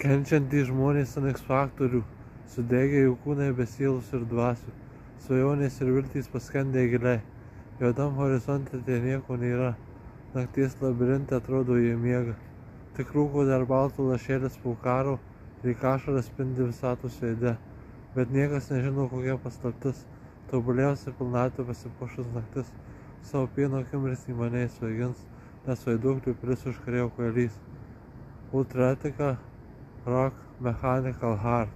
Kenčiantys žmonės ant X faktorių, sudegę jų kūnai be sielos ir dvasių, svajonės ir viltys paskendę giliai, juodam horizonte ten nieko nėra, nakties labirinte atrodo jie miega, tik rūko dar baltų lašelis po karo, lyg ašaras spindi visatos veide, bet niekas nežino kokia paslaptis, tobuliausia pilnatvė pasipuošus naktis, savo pieno akimis į mane įsvaigins, nes vaiduoklių pris užkarėjo kvailys. Ultratika Rock Mechanical Heart.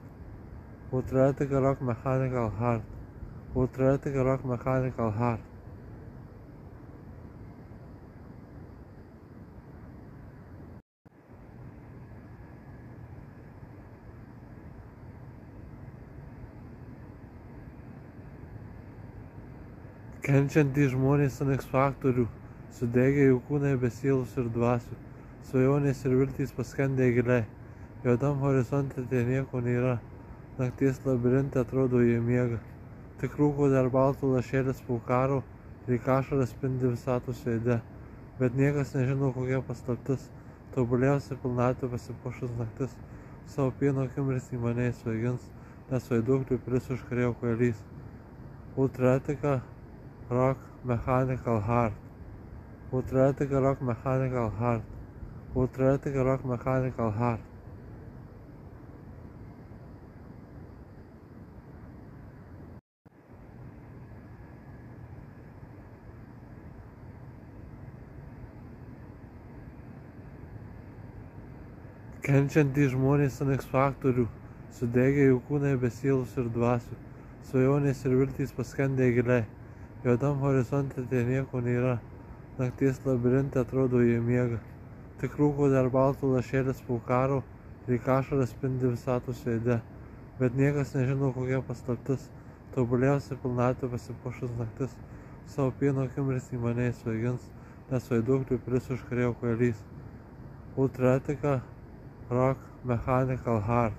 Ultratika Rock Mechanical Heart. Ultratika Rock Mechanical Heart. Kenčiantys žmonės ant X faktorių, sudegę jų kūnai be sielos ir dvasių, svajonės ir viltys paskendę giliai, juodam horizonte ten nieko nėra, nakties labirinte atrodo jie miega, tik rūko dar baltų lašelis po karo, lyg ašaras spindi visatos veide, bet niekas nežino kokia paslaptis, tobuliausia pilnatvė pasipuošus naktis, savo pieno akimis į mane įsvaigins, nes vaiduoklių pris užkarėjo kvailys. Ultratika Rock Mechanical Heart. Ultratika Rock Mechanical Heart. Ultratika Rock Mechanical Heart. Kenčiantys žmonės ant X faktorių, sudegę jų kūnai be sielos ir dvasių, svajonės ir viltys paskendę giliai, juodam horizonte ten nieko nėra, nakties labirinte atrodo jie miega, tik rūko dar baltų lašelis po karo, lyg ašaras spindi visatos veide, bet niekas nežino kokia paslaptis, tobuliausia pilnatvė pasipuošus naktis, savo pieno akimis į mane įsvaigins, nes vaiduoklių pris užkarėjo kvailys. Ultratika Rock Mechanical Heart.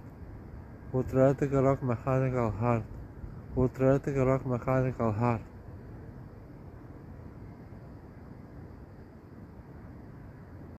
Ultratika Rock Mechanical Heart. Ultratika Rock Mechanical Heart.